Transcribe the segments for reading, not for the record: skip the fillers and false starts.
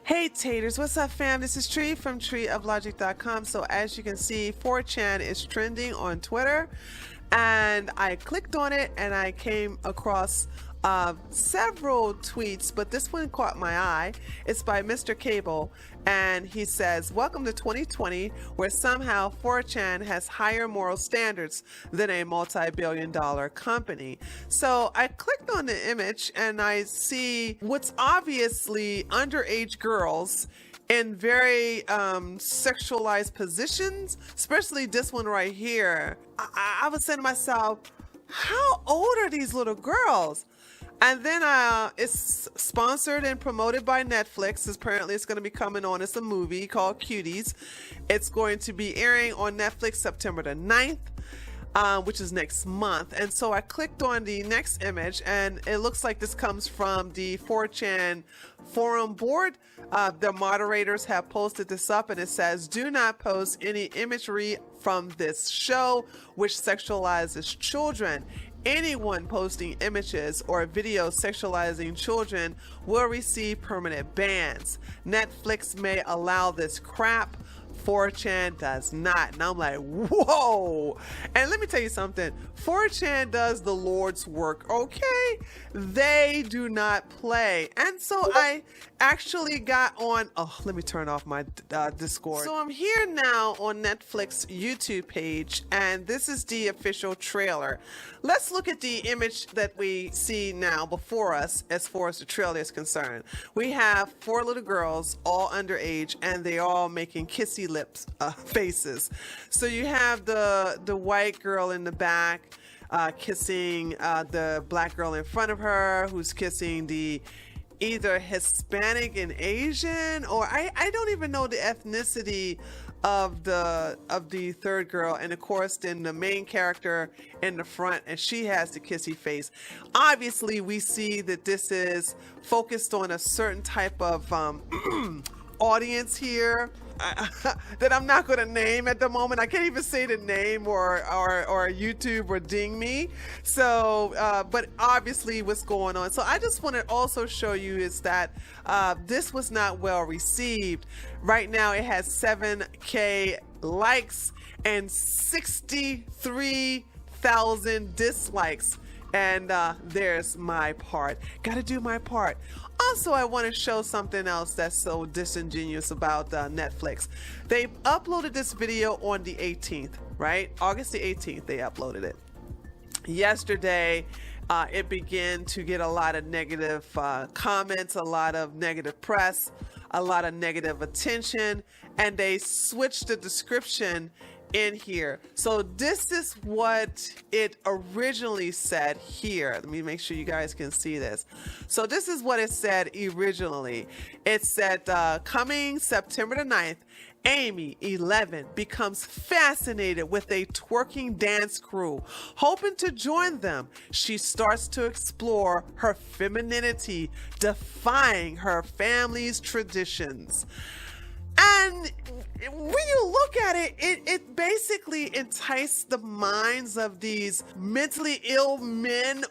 Hey taters, what's up fam? This is Tree from treeoflogic.com. So as you can see, 4chan is trending on Twitter, and I clicked on it and I came across several tweets, but this one caught my eye. It's by Mr. Cable, and he says, "Welcome to 2020, where somehow 4chan has higher moral standards than a multi-billion-dollar company." So I clicked on the image and I see what's obviously underage girls in very sexualized positions, especially this one right here. I was saying to myself, how old are these little girls? And then it's sponsored and promoted by Netflix. Apparently it's going to be coming on as a movie called Cuties. It's going to be airing on Netflix September the 9th. Which is next month. And so I clicked on the next image, and it looks like this comes from the 4chan forum board. The moderators have posted this up, and it says, "Do not post any imagery from this show which sexualizes children. Anyone posting images or videos sexualizing children will receive permanent bans. Netflix may allow this crap. 4chan does not." And I'm like, whoa. And let me tell you something. 4chan does the Lord's work, okay? They do not play. And so I actually got on, let me turn off my Discord. So I'm here now on Netflix YouTube page, and this is the official trailer. Let's look at the image that we see now before us as far as the trailer is concerned. We have 4 little girls, all underage, and they all making kissy lips faces. So you have the white girl in the back kissing the black girl in front of her, who's kissing the either Hispanic and Asian, or I don't even know the ethnicity of the third girl. And of course then the main character in the front, and she has the kissy face. Obviously we see that this is focused on a certain type of audience here that I'm not going to name at the moment. I can't even say the name, or YouTube or ding me. So but obviously what's going on. So I just want to also show you is that this was not well received. Right now it has 7K likes and 63,000 dislikes. And there's my part. Gotta do my part. Also, I want to show something else that's so disingenuous about Netflix. They uploaded this video on the 18th, right? August the 18th, they uploaded it. Yesterday, it began to get a lot of negative comments, a lot of negative press, a lot of negative attention, and they switched the description in here. So this is what it originally said here. Let me make sure you guys can see this. So this is what it said originally. It said, coming September the 9th, Amy, 11, becomes fascinated with a twerking dance crew. Hoping to join them, she starts to explore her femininity, defying her family's traditions. And when you look at it, it basically enticed the minds of these mentally ill men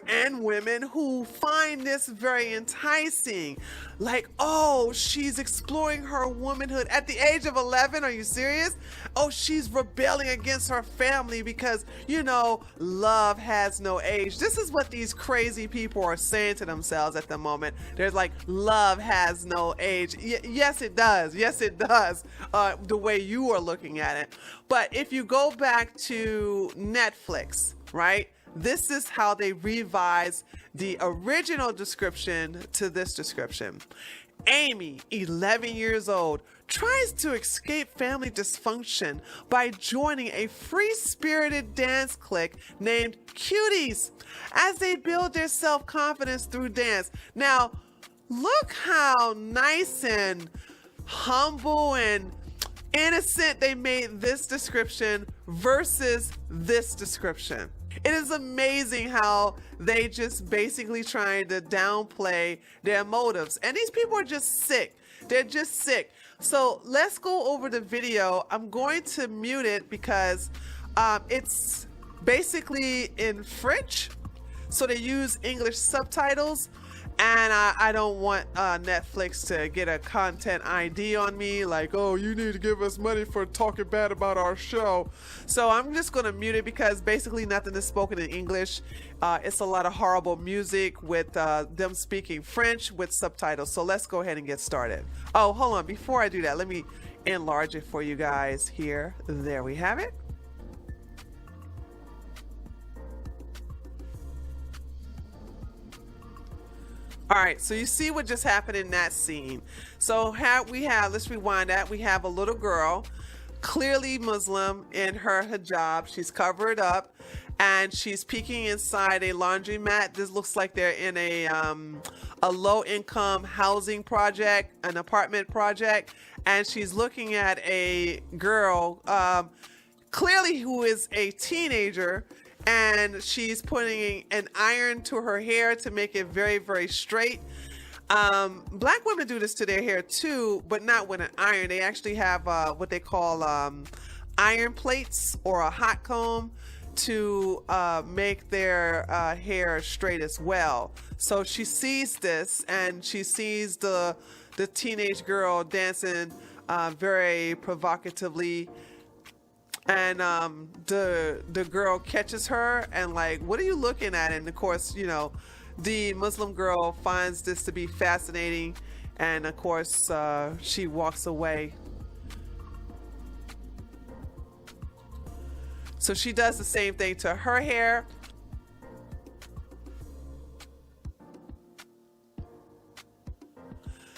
and women who find this very enticing. Like, oh, she's exploring her womanhood at the age of 11. Are you serious? Oh, she's rebelling against her family because, you know, love has no age. This is what these crazy people are saying to themselves at the moment. There's like, love has no age. Yes, it does. Yes, it does. The way you are looking at it. But if you go back to Netflix, right? This is how they revise the original description to this description. Amy, 11 years old, tries to escape family dysfunction by joining a free-spirited dance clique named Cuties as they build their self-confidence through dance. Now, look how nice and humble and innocent they made this description versus this description. It is amazing how they just basically trying to downplay their motives. And these people are just sick. They're just sick. So let's go over the video. I'm going to mute it because it's basically in French. So they use English subtitles. And I don't want Netflix to get a content ID on me, like, oh, you need to give us money for talking bad about our show. So I'm just going to mute it because basically nothing is spoken in English. It's a lot of horrible music with them speaking French with subtitles. So let's go ahead and get started. Oh, hold on. Before I do that, let me enlarge it for you guys here. There we have it. All right, so you see what just happened in that scene. So let's rewind that. We have a little girl, clearly Muslim, in her hijab. She's covered up and she's peeking inside a laundromat. This looks like they're in a low-income housing project, an apartment project, and she's looking at a girl, clearly who is a teenager, and she's putting an iron to her hair to make it very, very straight. Black women do this to their hair too, but not with an iron. They actually have what they call iron plates or a hot comb to make their hair straight as well. So she sees this, and she sees the teenage girl dancing very provocatively. And the girl catches her and like, what are you looking at? And of course, you know, the Muslim girl finds this to be fascinating, and of course she walks away. So she does the same thing to her hair.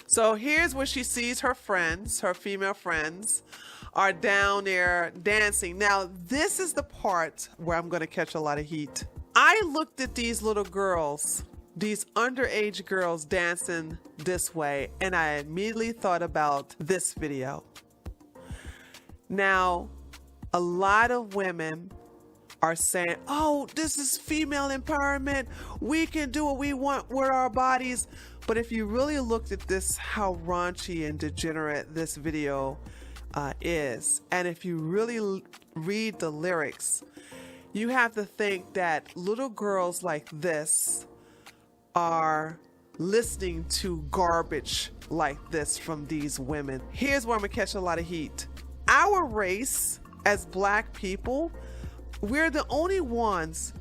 So here's where she sees her friends, her female friends, are down there dancing. Now, this is the part where I'm going to catch a lot of heat. I looked at these little girls, these underage girls dancing this way, and I immediately thought about this video. Now, a lot of women are saying, oh, this is female empowerment. We can do what we want with our bodies. But if you really looked at this, how raunchy and degenerate this video is, and if you really read the lyrics, you have to think that little girls like this are listening to garbage like this from these women. Here's where I'm gonna catch a lot of heat. Our race, as black people, we're the only ones,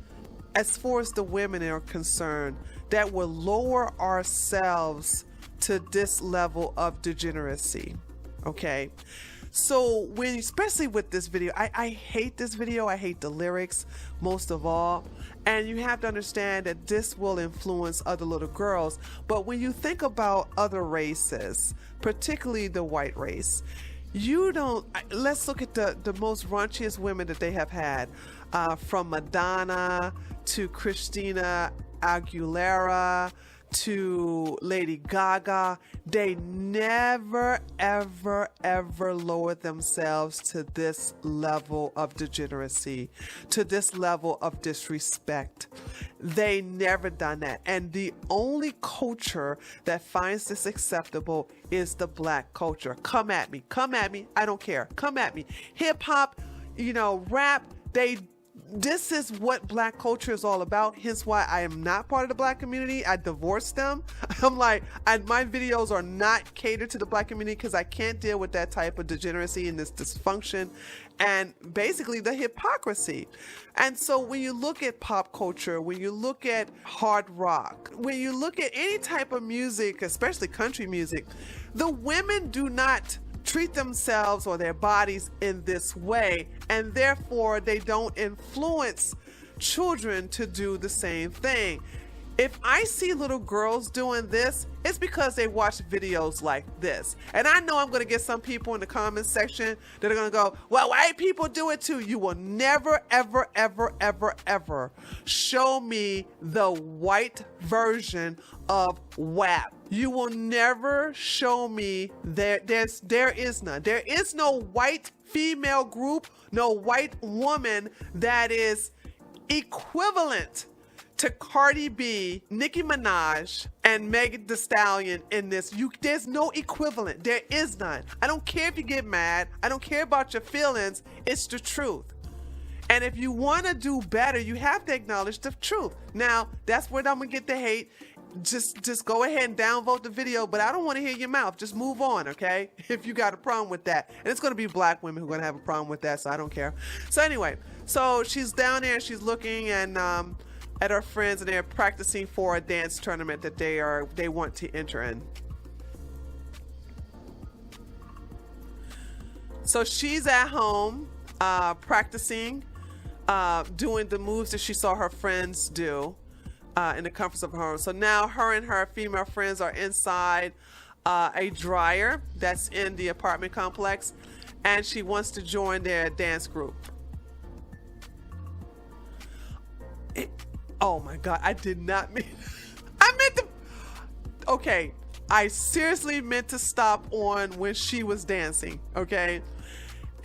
as far as the women are concerned, that will lower ourselves to this level of degeneracy. Okay, so especially with this video, I hate this video. I hate the lyrics most of all, and you have to understand that this will influence other little girls. But when you think about other races, particularly the white race, let's look at the most raunchiest women that they have had, from Madonna to Christina Aguilera to Lady Gaga. They never, ever, ever lowered themselves to this level of degeneracy, to this level of disrespect. They never done that. And the only culture that finds this acceptable is the black culture. Come at me. Come at me. I don't care. Come at me. Hip hop, rap, this is what black culture is all about. Hence why I am not part of the black community. I divorced them. I'm like, my videos are not catered to the black community because I can't deal with that type of degeneracy and this dysfunction and basically the hypocrisy. And so when you look at pop culture, when you look at hard rock, when you look at any type of music, especially country music, the women do not treat themselves or their bodies in this way, and therefore they don't influence children to do the same thing. If I see little girls doing this, it's because they watch videos like this. And I know I'm going to get some people in the comment section that are going to go, well, white people do it too. You will never, ever, ever, ever, ever show me the white version of WAP. You will never show me there is none. There is no white female group, no white woman that is equivalent to Cardi B, Nicki Minaj, and Megan Thee Stallion in this. There's no equivalent. There is none. I don't care if you get mad. I don't care about your feelings. It's the truth. And if you want to do better, you have to acknowledge the truth. Now, that's where I'm going to get the hate. just go ahead and downvote the video, but I don't want to hear your mouth. Just move on, okay? If you got a problem with that. And it's going to be black women who are going to have a problem with that, so I don't care. So anyway, so she's down there and she's looking and at her friends, and they're practicing for a dance tournament that they want to enter in. So she's at home practicing, doing the moves that she saw her friends do. In the comforts of her home. So now her and her female friends are inside a dryer that's in the apartment complex, and she wants to join their dance group. Oh my God, I did not mean, I meant to, okay, I seriously meant to stop on when she was dancing, okay?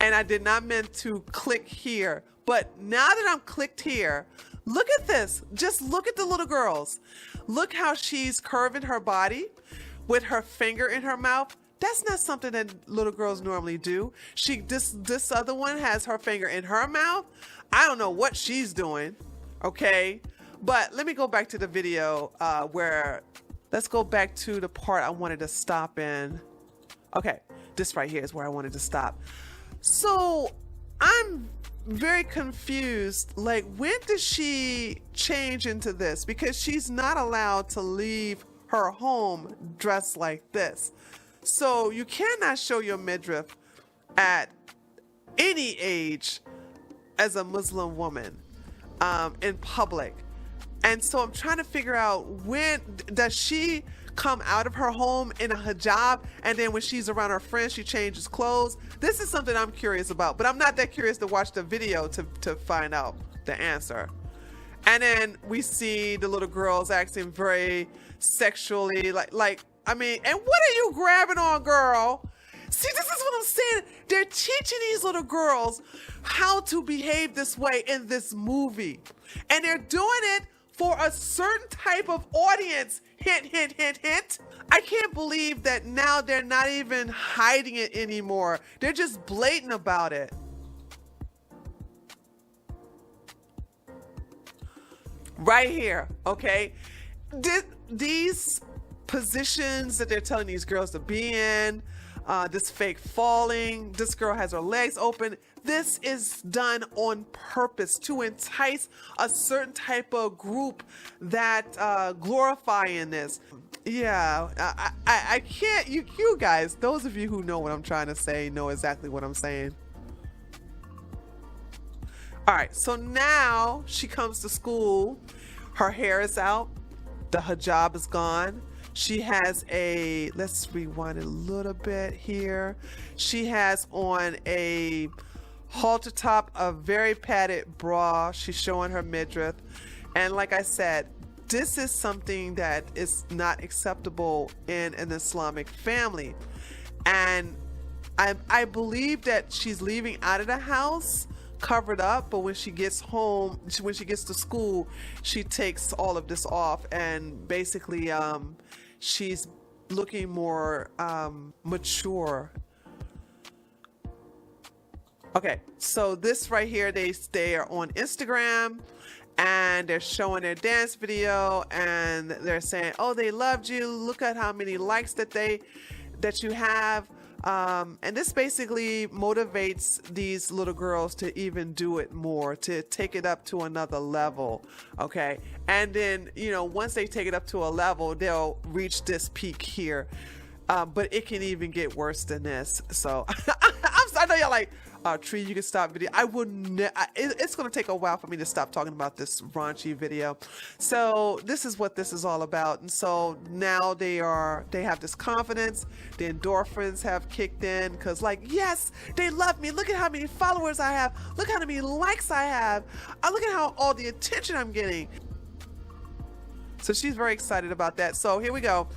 And I did not mean to click here, but now that I'm clicked here, look at this. Just look at the little girls. Look how she's curving her body with her finger in her mouth. That's not something that little girls normally do. This other one has her finger in her mouth. I don't know what she's doing, okay? But let me go back to the video let's go back to the part I wanted to stop in. Okay, this right here is where I wanted to stop. So I'm very confused. Like, when did she change into this? Because she's not allowed to leave her home dressed like this. So you cannot show your midriff at any age as a Muslim woman in public. And so I'm trying to figure out, when does she come out of her home in a hijab, and then when she's around her friends she changes clothes? This is something I'm curious about, but I'm not that curious to watch the video to find out the answer. And then we see the little girls acting very sexually, like I mean, and what are you grabbing on, girl? See, this is what I'm saying. They're teaching these little girls how to behave this way in this movie, and they're doing it for a certain type of audience. Hint, hint, hint, hint. I can't believe that now they're not even hiding it anymore. They're just blatant about it. Right here, okay? These positions that they're telling these girls to be in, this fake falling, this girl has her legs open. This is done on purpose to entice a certain type of group that glorifying this. Yeah, I can't, you guys, those of you who know what I'm trying to say know exactly what I'm saying. All right, so now she comes to school. Her hair is out. The hijab is gone. She has a, let's rewind a little bit here. She has on a halter top, a very padded bra. She's showing her midriff. And like I said, this is something that is not acceptable in an Islamic family. And I believe that she's leaving out of the house covered up, but when she gets home, when she gets to school, she takes all of this off, and basically she's looking more mature. Okay, so this right here, they are on Instagram and they're showing their dance video, and they're saying, oh, they loved you, look at how many likes that you have. And this basically motivates these little girls to even do it more, to take it up to another level. Okay, and then, you know, once they take it up to a level, they'll reach this peak here, but it can even get worse than this. So I know y'all like, Tree, you can stop video. I would it's going to take a while for me to stop talking about this raunchy video. So this is what this is all about. And so now they have this confidence. The endorphins have kicked in, because like, yes, they love me. Look at how many followers I have. Look how many likes I have. Look at how all the attention I'm getting. So she's very excited about that. So here we go.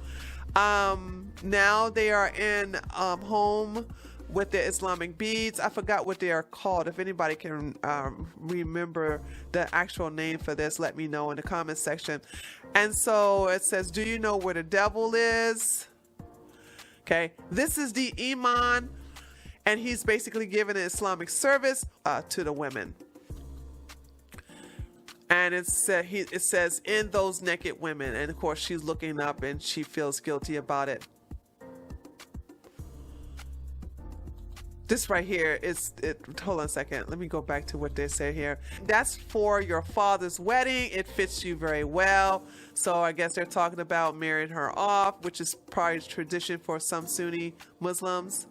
Now they are in home with their Islamic beads. I forgot what they are called. If anybody can remember the actual name for this, let me know in the comment section. And so it says, do you know where the devil is? Okay, this is the Imam, and he's basically giving an Islamic service to the women. And it says in those naked women, and of course she's looking up and she feels guilty about it. This right here is it. Hold on a second. Let me go back to what they say here. That's for your father's wedding. It fits you very well. So I guess they're talking about marrying her off, which is probably tradition for some Sunni Muslims.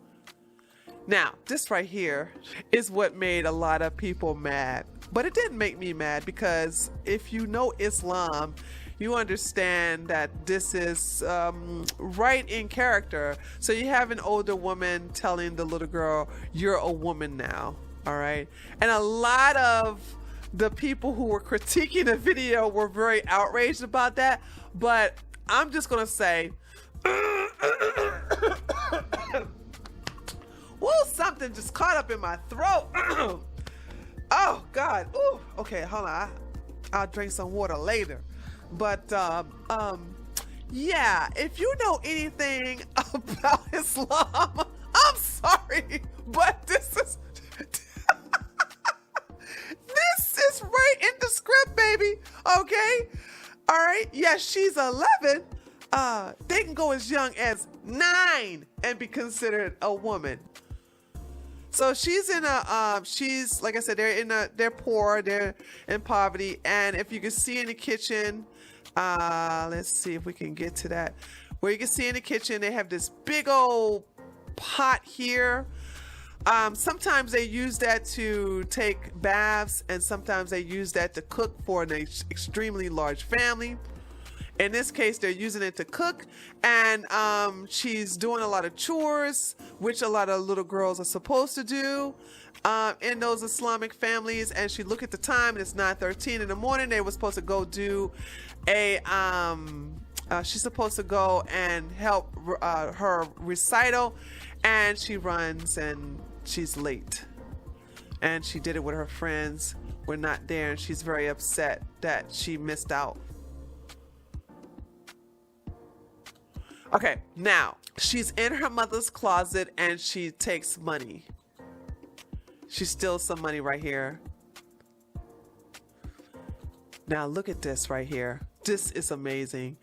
Now, this right here is what made a lot of people mad. But it didn't make me mad because if you know Islam, you understand that this is right in character. So you have an older woman telling the little girl, you're a woman now, all right? And a lot of the people who were critiquing the video were very outraged about that. But I'm just gonna say, whoa, something just caught up in my throat. Oh God, ooh, okay, hold on, I'll drink some water later. But yeah, if you know anything about Islam, I'm sorry, but this is this is right in the script, baby. Okay, all right. Yeah, she's 11. They can go as young as 9 and be considered a woman. So she's in she's, like I said, they're poor, they're in poverty, and if you can see in the kitchen, let's see if we can get to that. Where you can see in the kitchen, they have this big old pot here. Sometimes they use that to take baths, and sometimes they use that to cook for an extremely large family. In this case, they're using it to cook, and she's doing a lot of chores, which a lot of little girls are supposed to do in those Islamic families. And she look at the time, and it's 9:13 in the morning. They were supposed to go do a, she's supposed to go and help her recital, and she runs, and she's late. And she did it with her friends. We're not there, and she's very upset that she missed out. Okay, now she's in her mother's closet and she takes money. She steals some money right here. Now look at this right here. This is amazing.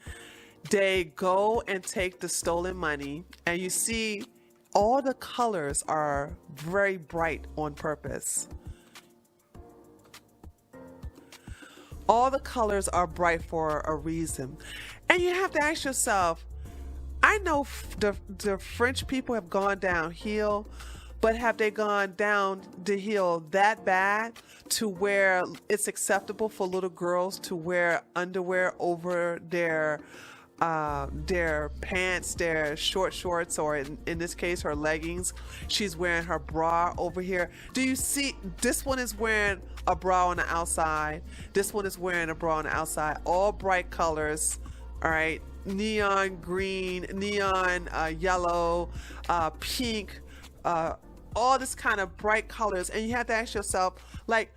They go and take the stolen money, and you see all the colors are very bright on purpose. All the colors are bright for a reason. And you have to ask yourself, I know the French people have gone downhill, but have they gone down the hill that bad to where it's acceptable for little girls to wear underwear over their pants, their short shorts, or in this case, her leggings? She's wearing her bra over here. Do you see? This one is wearing a bra on the outside. This one is wearing a bra on the outside. All bright colors, all right? Neon green, neon yellow, pink, all this kind of bright colors. And you have to ask yourself, like,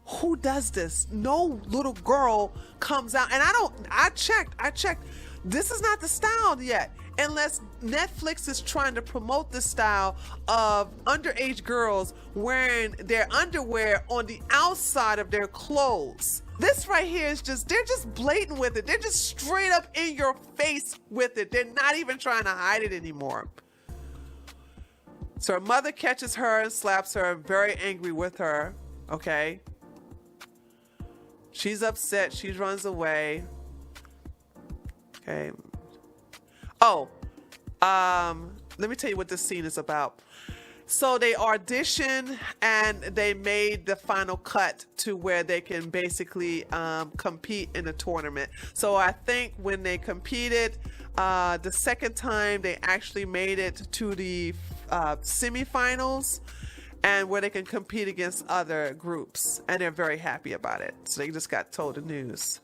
who does this? No little girl comes out. And I checked. This is not the style yet, unless Netflix is trying to promote the style of underage girls wearing their underwear on the outside of their clothes. This right here is they're just blatant with it. They're just straight up in your face with it. They're not even trying to hide it anymore. So her mother catches her and slaps her, very angry with her, okay? She's upset, she runs away. Okay. Oh, let me tell you what this scene is about. So they auditioned and they made the final cut to where they can basically compete in a tournament. So I think when they competed the second time, they actually made it to the semifinals, and where they can compete against other groups, and they're very happy about it. So they just got told the news.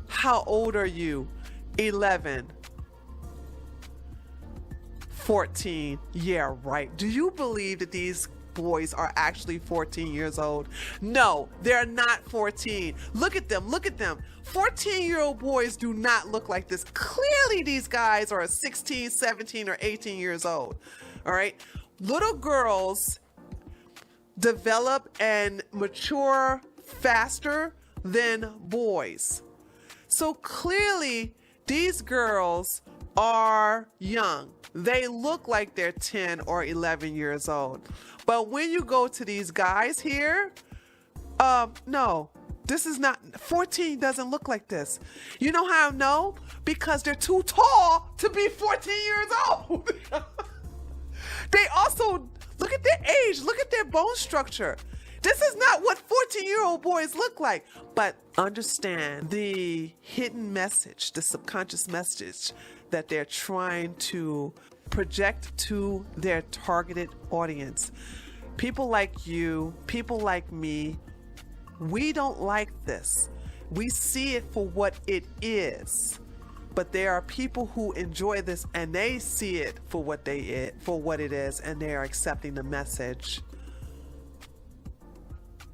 How old are you? 11. 14. Yeah, right. Do you believe that these boys are actually 14 years old? No, they're not 14. Look at them. Look at them. 14-year-old boys do not look like this. Clearly, these guys are 16, 17, or 18 years old. All right. Little girls develop and mature faster than boys. So clearly, these girls are young. They look like they're 10 or 11 years old. But when you go to these guys here, no, this is not, 14 doesn't look like this. You know how I know? Because they're too tall to be 14 years old. They also, look at their age, look at their bone structure. This is not what 14-year-old boys look like. But understand the hidden message, the subconscious message that they're trying to project to their targeted audience. People like you, people like me, we don't like this. We see it for what it is. But there are people who enjoy this and they see it for what it is, and they are accepting the message.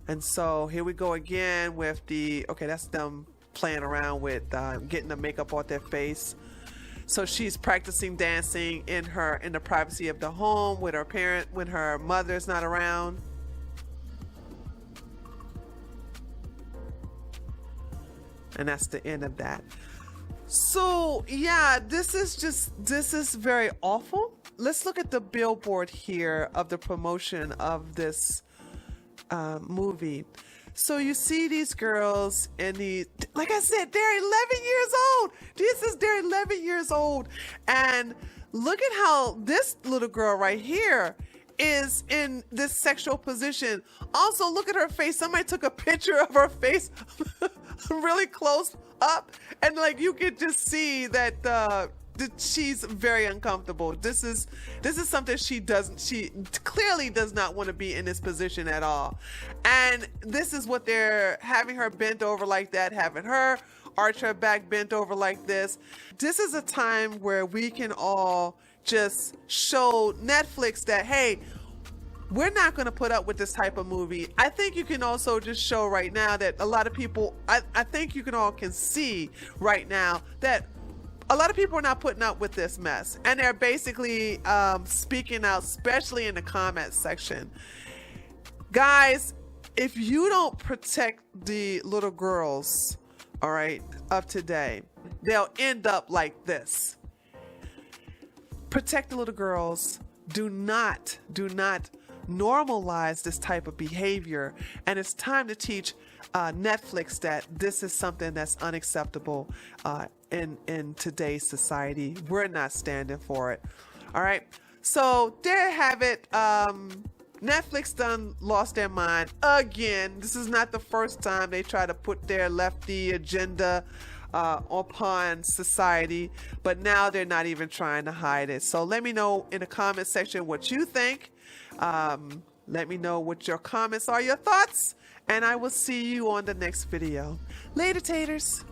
And so here we go again with the, okay, that's them playing around with getting the makeup off their face. So she's practicing dancing in the privacy of the home with her parent when her mother's not around. And that's the end of that. So yeah, this is very awful. Let's look at the billboard here of the promotion of this movie. So you see these girls and like I said, they're 11 years old. They're 11 years old. And look at how this little girl right here is in this sexual position. Also, look at her face. Somebody took a picture of her face really close up, and like you could just see that she's very uncomfortable. This is something she clearly does not want to be in this position at all. And this is what they're having her bent over like that, having her arch her back bent over like this. This is a time where we can all just show Netflix that, hey, we're not going to put up with this type of movie. I think you can also just show right now that a lot of people, I think you can all can see right now that a lot of people are not putting up with this mess. And they're basically speaking out, especially in the comment section. Guys, if you don't protect the little girls, all right, of today, they'll end up like this. Protect the little girls. Do not normalize this type of behavior. And it's time to teach Netflix that this is something that's unacceptable in today's society. We're not standing for it. All right. So there you have it. Netflix done lost their mind again. This is not the first time they try to put their lefty agenda upon society, but now they're not even trying to hide it. So let me know in the comment section what you think. Let me know what your comments are, your thoughts, and I will see you on the next video. Later, taters.